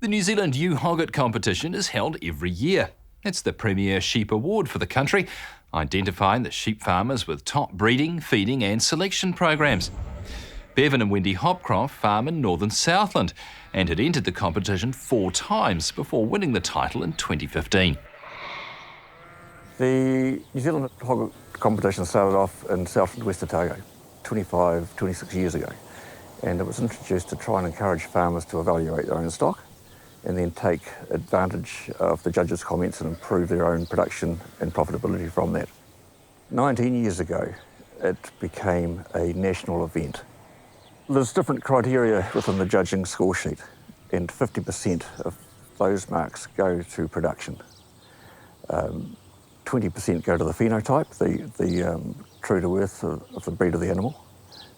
The New Zealand Ewe Hogget Competition is held every year. It's the premier sheep award for the country, identifying the sheep farmers with top breeding, feeding and selection programs. Bevan and Wendy Hopcroft farm in northern Southland and had entered the competition 4 times before winning the title in 2015. The New Zealand Hogget Competition started off in Southland, West Otago, 26 years ago. And it was introduced to try and encourage farmers to evaluate their own stock and then take advantage of the judges' comments and improve their own production and profitability from that. 19 years ago, it became a national event. There's different criteria within the judging score sheet, and 50% of those marks go to production. 20% go to the phenotype, the true to earth of the breed of the animal.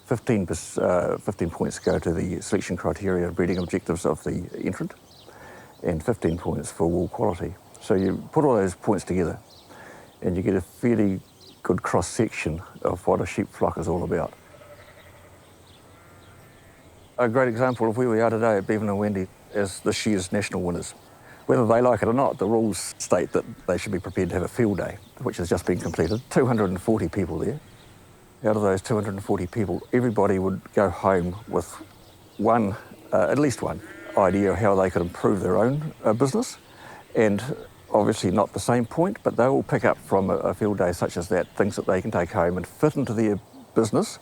15 points go to the selection criteria, breeding objectives of the entrant, and 15 points for wool quality. So you put all those points together and you get a fairly good cross-section of what a sheep flock is all about. A great example of where we are today at Bevan and Wendy is this year's national winners. Whether they like it or not, the rules state that they should be prepared to have a field day, which has just been completed. 240 people there. Out of those 240 people, everybody would go home with at least one idea of how they could improve their own business, and obviously not the same point, but they will pick up from a field day such as that things that they can take home and fit into their business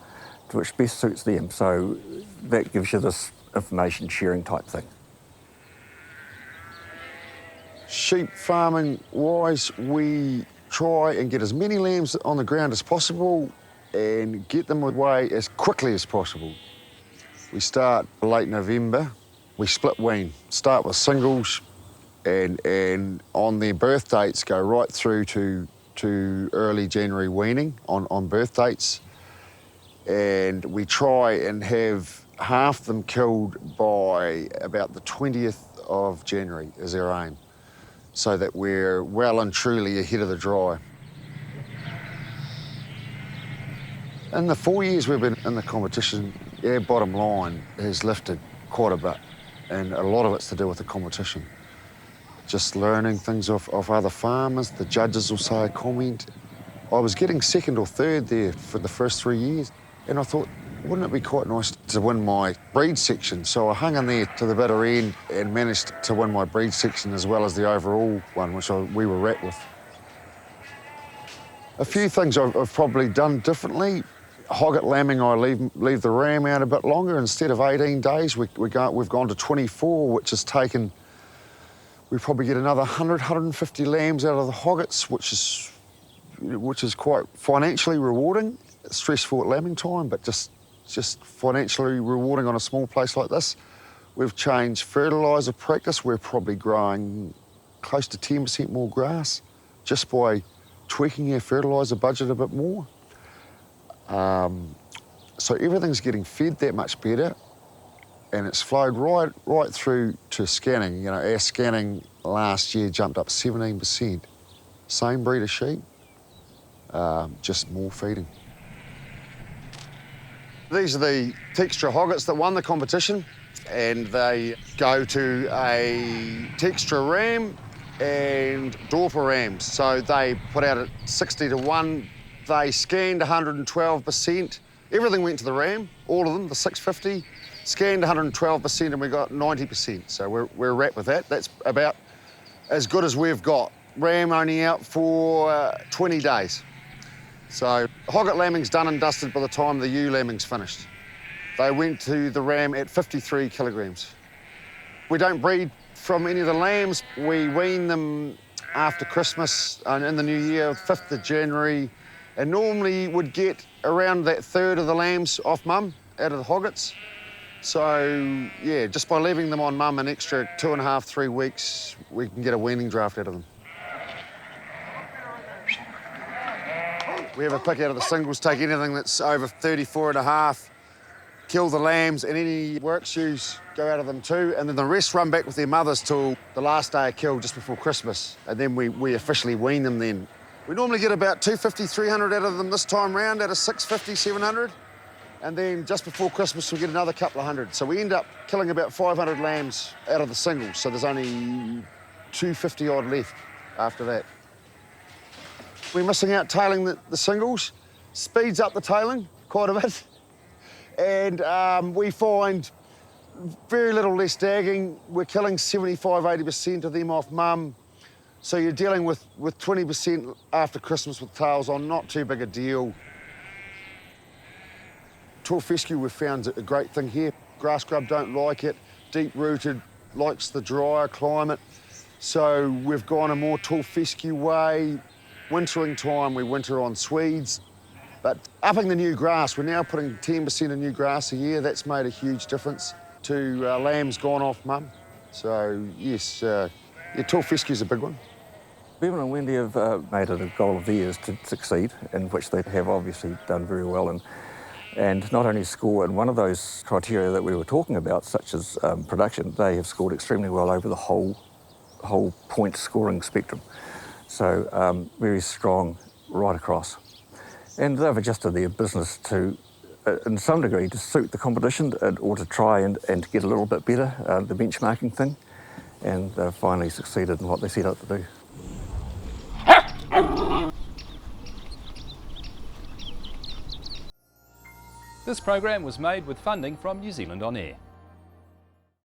to which best suits them. So that gives you this information sharing type thing. Sheep farming wise, we try and get as many lambs on the ground as possible and get them away as quickly as possible. We start late November. We split wean, start with singles and on their birth dates go right through to early January weaning on birth dates. And we try and have half them killed by about the 20th of January is our aim, so that we're well and truly ahead of the dry. In the 4 years we've been in the competition, our bottom line has lifted quite a bit. And a lot of it's to do with the competition. Just learning things off other farmers, the judges will say a comment. I was getting second or third there for the first 3 years, and I thought, wouldn't it be quite nice to win my breed section? So I hung in there to the bitter end and managed to win my breed section as well as the overall one, which we were wrapped with. A few things I've probably done differently. Hogget lambing, I leave the ram out a bit longer. Instead of 18 days, we've gone to 24, which has taken, we probably get another 100, 150 lambs out of the hoggets, which is quite financially rewarding. Stressful at lambing time, but just financially rewarding on a small place like this. We've changed fertiliser practice. We're probably growing close to 10% more grass just by tweaking our fertiliser budget a bit more. So everything's getting fed that much better, and it's flowed right through to scanning. You know, our scanning last year jumped up 17%. Same breed of sheep, just more feeding. These are the texture hoggets that won the competition, and they go to a texture ram and Dorper rams. So they put out at 60 to 1. They scanned 112%. Everything went to the ram, all of them, the 650, scanned 112% and we got 90%. So we're wrapped with that. That's about as good as we've got. Ram only out for 20 days. So hogget lambing's done and dusted by the time the ewe lambing's finished. They went to the ram at 53 kilograms. We don't breed from any of the lambs. We wean them after Christmas and in the new year, 5th of January, and normally would get around that third of the lambs off mum out of the hoggets. So, yeah, just by leaving them on mum an extra 2.5, 3 weeks, we can get a weaning draft out of them. We have a pick out of the singles, take anything that's over 34.5, kill the lambs, and any work shoes go out of them too, and then the rest run back with their mothers till the last day of kill just before Christmas, and then we officially wean them then. We normally get about 250, 300 out of them this time round, out of 650, 700. And then just before Christmas, we get another couple of hundred. So we end up killing about 500 lambs out of the singles. So there's only 250 odd left after that. We're missing out tailing the singles. Speeds up the tailing quite a bit. And we find very little less dagging. We're killing 75, 80% of them off mum. So you're dealing with 20% after Christmas with tails on, not too big a deal. Tall fescue we've found a great thing here. Grass grub don't like it, deep-rooted, likes the drier climate. So we've gone a more tall fescue way. Wintering time, we winter on Swedes. But upping the new grass, we're now putting 10% of new grass a year. That's made a huge difference to lambs gone off mum. So yes, tall fescue's a big one. Bevan and Wendy have made it a goal of theirs to succeed, in which they have obviously done very well, and not only score in one of those criteria that we were talking about, such as production, they have scored extremely well over the whole point scoring spectrum. So very strong right across. And they've adjusted their business to, in some degree, to suit the competition or to try and get a little bit better, the benchmarking thing. And they've finally succeeded in what they set out to do. This program was made with funding from New Zealand On Air.